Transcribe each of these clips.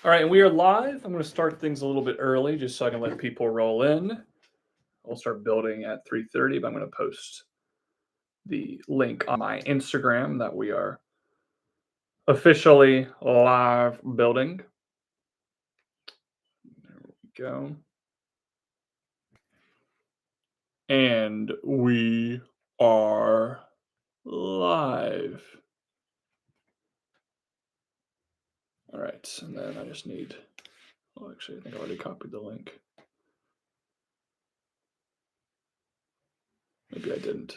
All right, and we are live. I'm going to start things a little bit early just so I can let people roll in. We'll start building at 3:30, but I'm going to post the link on my Instagram that we are officially live building. There we go. And we are live. All right, and then I just need, well, actually, I think I already copied the link. Maybe I didn't.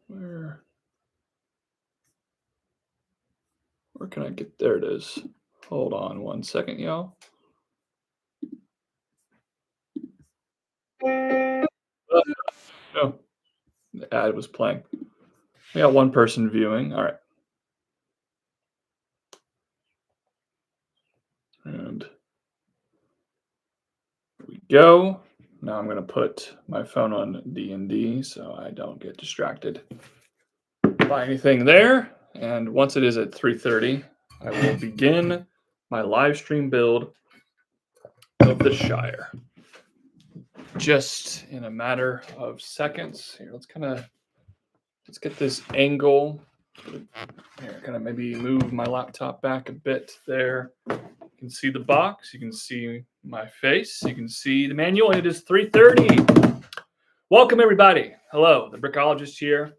Where can I get, there it is. Hold on 1 second, y'all. No, the ad was playing. We got one person viewing. All right. And there we go. Now I'm going to put my phone on D&D so I don't get distracted by anything there. And once it is at 3:30, I will begin my live stream build of the Shire. Just in a matter of seconds. Here, let's get this angle. Here, kind of maybe move my laptop back a bit there. You can see the box. You can see my face. You can see the manual. And it is 3:30. Welcome, everybody. Hello, the Brickologist here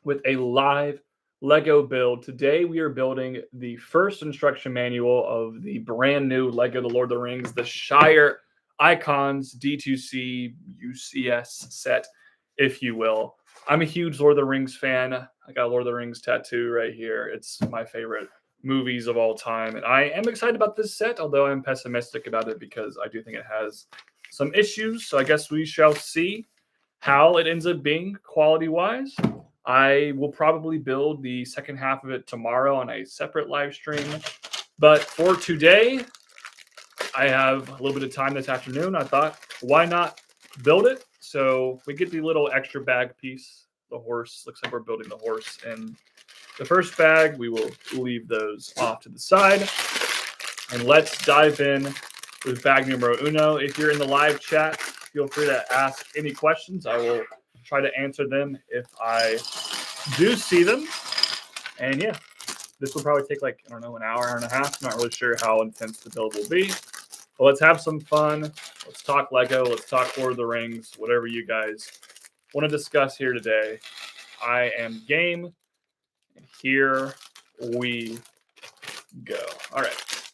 with a live Lego build. Today, we are building the first instruction manual of the brand new Lego The Lord of the Rings, the Shire Icons D2C UCS set, if you will. I'm a huge Lord of the Rings fan. I got a Lord of the Rings tattoo right here. It's my favorite movies of all time. And I am excited about this set, although I'm pessimistic about it because I do think it has some issues. So I guess we shall see how it ends up being quality-wise. I will probably build the second half of it tomorrow on a separate live stream. But for today, I have a little bit of time this afternoon. I thought, why not build it? So we get the little extra bag piece, the horse. Looks like we're building the horse in the first bag. We will leave those off to the side. And let's dive in with bag numero uno. If you're in the live chat, feel free to ask any questions. I will try to answer them if I do see them. And yeah, this will probably take like, I don't know, an hour and a half. Not really sure how intense the build will be. But let's have some fun. Let's talk Lego. Let's talk Lord of the Rings. Whatever you guys want to discuss here today. I am game. And here we go. All right.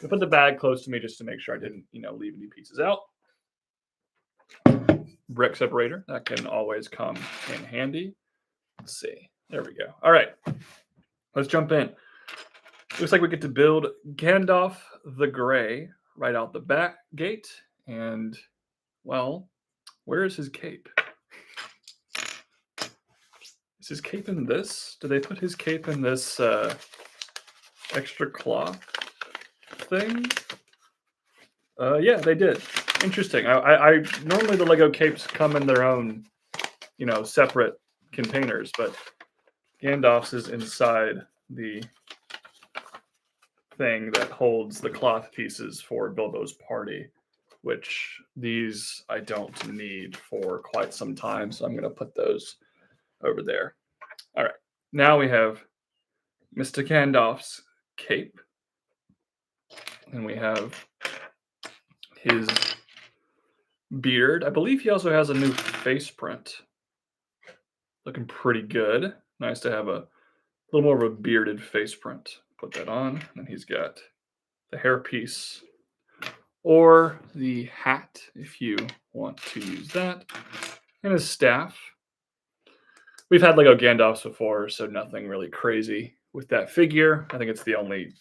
I put the bag close to me just to make sure I didn't, leave any pieces out. Brick separator. That can always come in handy. Let's see. There we go. All right. Let's jump in. Looks like we get to build Gandalf the Grey right out the back gate. And, well, where is his cape? Is his cape in this? Did they put his cape in this extra cloth thing? Yeah, they did. Interesting. I normally the Lego capes come in their own, separate containers, but Gandalf's is inside the thing that holds the cloth pieces for Bilbo's party, which these I don't need for quite some time, so I'm going to put those over there. All right, now we have Mr. Gandalf's cape, and we have his beard. I believe he also has a new face print. Looking pretty good. Nice to have a little more of a bearded face print. Put that on. And he's got the hairpiece or the hat if you want to use that. And his staff. We've had Lego Gandalfs before, so nothing really crazy with that figure. I think it's the only,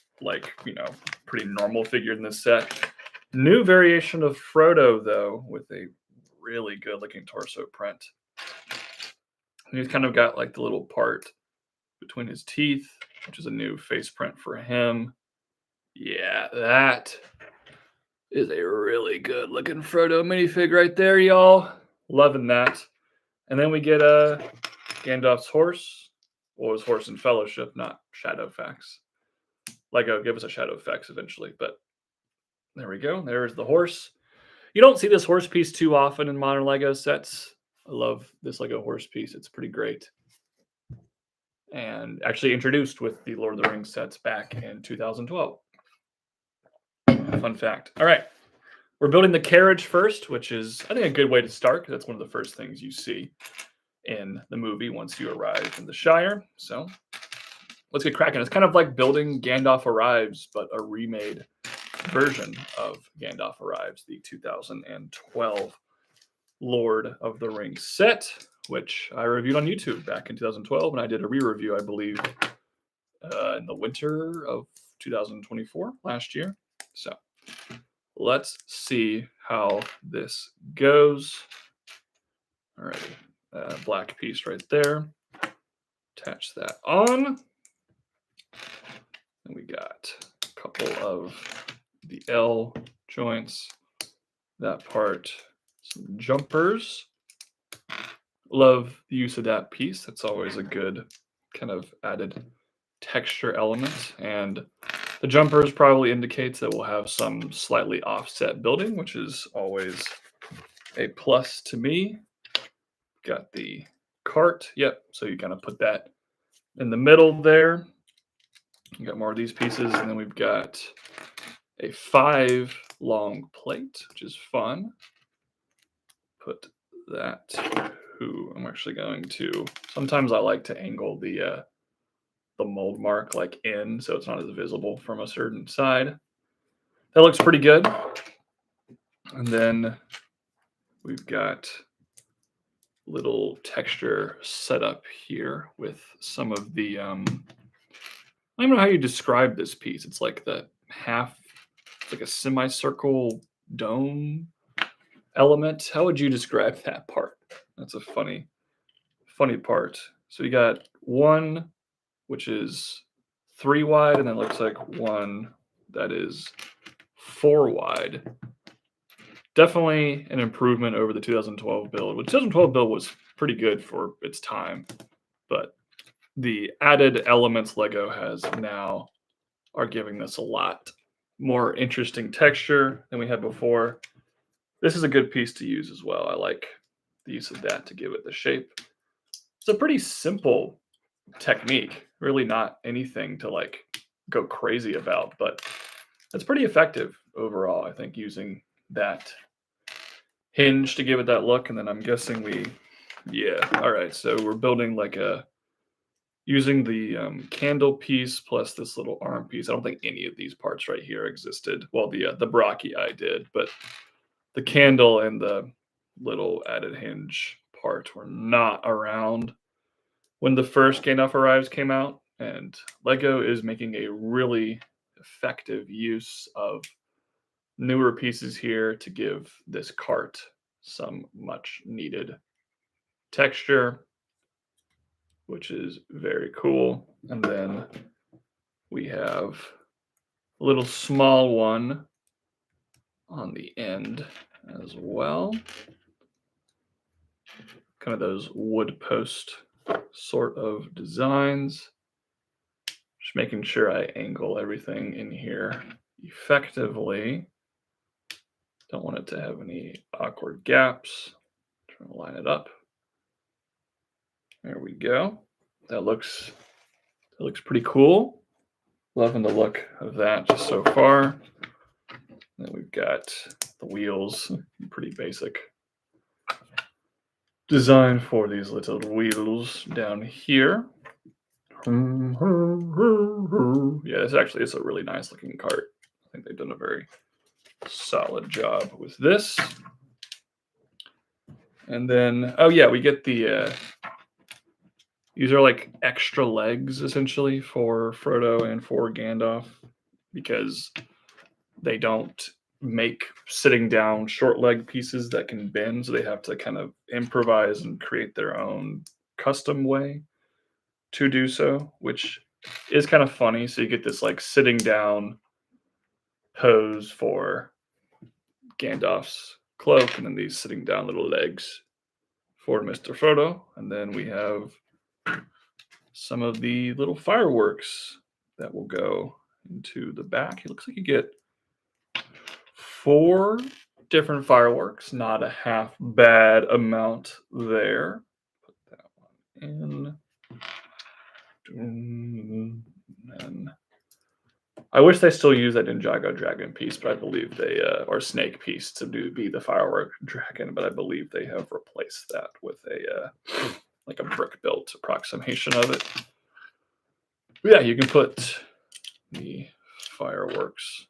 pretty normal figure in this set. New variation of Frodo, though, with a really good looking torso print. And he's kind of got like the little part between his teeth, which is a new face print for him. Yeah, that is a really good looking Frodo minifig right there, y'all. Loving that. And then we get Gandalf's horse. Well, his horse in Fellowship, not Shadowfax. Lego, give us a Shadowfax eventually, but There we go. There's the horse. You don't see this horse piece too often in modern Lego sets. I love this Lego horse piece. It's pretty great. And actually introduced with the Lord of the Rings sets back in 2012. Fun fact. All right. We're building the carriage first, which is, I think, a good way to start because that's one of the first things you see in the movie once you arrive in the Shire. So let's get cracking. It's kind of like building Gandalf Arrives, but a remade version of Gandalf Arrives, the 2012 Lord of the Rings set, which I reviewed on YouTube back in 2012, and I did a re-review, I believe, in the winter of 2024, last year. So let's see how this goes. All right, black piece right there. Attach that on. And we got a couple of the L joints, that part, some jumpers. Love the use of that piece. That's always a good kind of added texture element. And the jumpers probably indicates that we'll have some slightly offset building, which is always a plus to me. Got the cart. Yep. So you kind of put that in the middle there. You got more of these pieces. And then we've got a 5 long plate, which is fun. Put that. Ooh, I'm actually going to. Sometimes I like to angle the mold mark like in, so it's not as visible from a certain side. That looks pretty good. And then we've got little texture set up here with some of the. I don't know how you describe this piece. It's like the half, it's like a semicircle dome element. How would you describe that part? That's a funny part. So you got one, which is 3 wide, and then it looks like one that is 4 wide. Definitely an improvement over the 2012 build. The 2012 build was pretty good for its time, but the added elements Lego has now are giving this a lot more interesting texture than we had before. This is a good piece to use as well. I like the use of that to give it the shape. It's a pretty simple technique, really not anything to like go crazy about, but it's pretty effective overall, I think, using that hinge to give it that look. And then I'm guessing all right, so we're building like using the candle piece plus this little arm piece. I don't think any of these parts right here existed. Well, the brachii did, but the candle and the little added hinge part were not around when the first Gandalf Arrives came out. And Lego is making a really effective use of newer pieces here to give this cart some much needed texture, which is very cool. And then we have a little small one on the end as well. Kind of those wood post sort of designs. Just making sure I angle everything in here effectively. Don't want it to have any awkward gaps. Trying to line it up. There we go. That looks pretty cool. Loving the look of that just so far. Then we've got the wheels, pretty basic design for these little wheels down here. Yeah, it's a really nice looking cart. I think they've done a very solid job with this. And then, oh yeah, we get the these are like extra legs essentially for Frodo and for Gandalf because they don't make sitting down short leg pieces that can bend, so they have to kind of improvise and create their own custom way to do so, which is kind of funny. So you get this like sitting down pose for Gandalf's cloak, and then these sitting down little legs for Mr. Frodo. And then we have some of the little fireworks that will go into the back. It looks like you get 4 different fireworks, not a half bad amount there. Put that one in. And I wish they still use that Ninjago dragon piece, but I believe they or snake piece to be the firework dragon, but I believe they have replaced that with a like a brick built approximation of it. But yeah, you can put the fireworks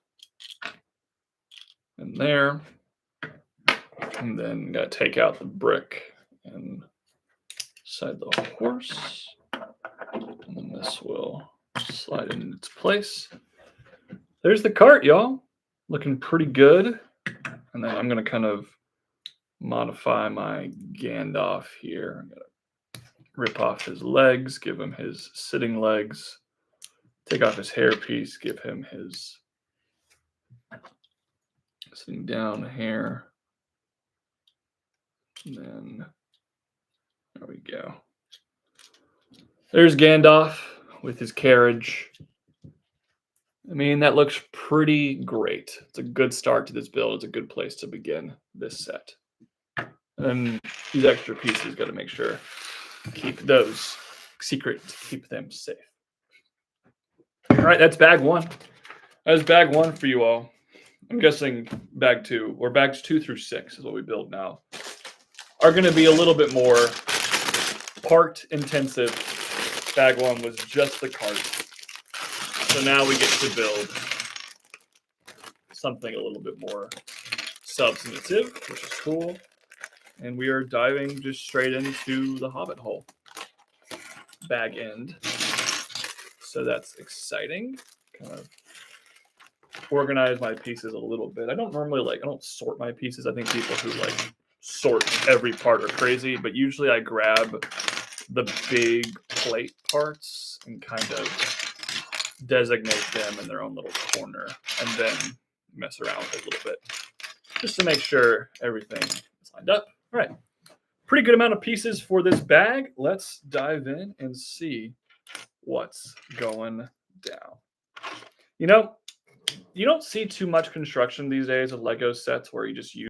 in there, and then gotta take out the brick and inside the horse, and then this will slide in its place. There's the cart, y'all. Looking pretty good. And then I'm going to kind of modify my Gandalf here. I'm going to rip off his legs, give him his sitting legs, take off his hairpiece, give him his sitting down hair. And then there we go. There's Gandalf with his carriage. I mean, that looks pretty great. It's a good start to this build. It's a good place to begin this set. And these extra pieces, got to make sure keep those secret, keep them safe. All right, that's bag 1. That's bag 1 for you all. I'm guessing bag 2, or bags 2 through 6 is what we build now, are going to be a little bit more part intensive. Bag 1 was just the cart. So now we get to build something a little bit more substantive, which is cool. And we are diving just straight into the Hobbit hole bag end. So that's exciting. Kind of organize my pieces a little bit. I don't sort my pieces. I think people who sort every part are crazy, but usually I grab the big plate parts and kind of designate them in their own little corner and then mess around with it a little bit just to make sure everything is lined up. All right, pretty good amount of pieces for this bag. Let's dive in and see what's going down. You know, you don't see too much construction these days of Lego sets where you just use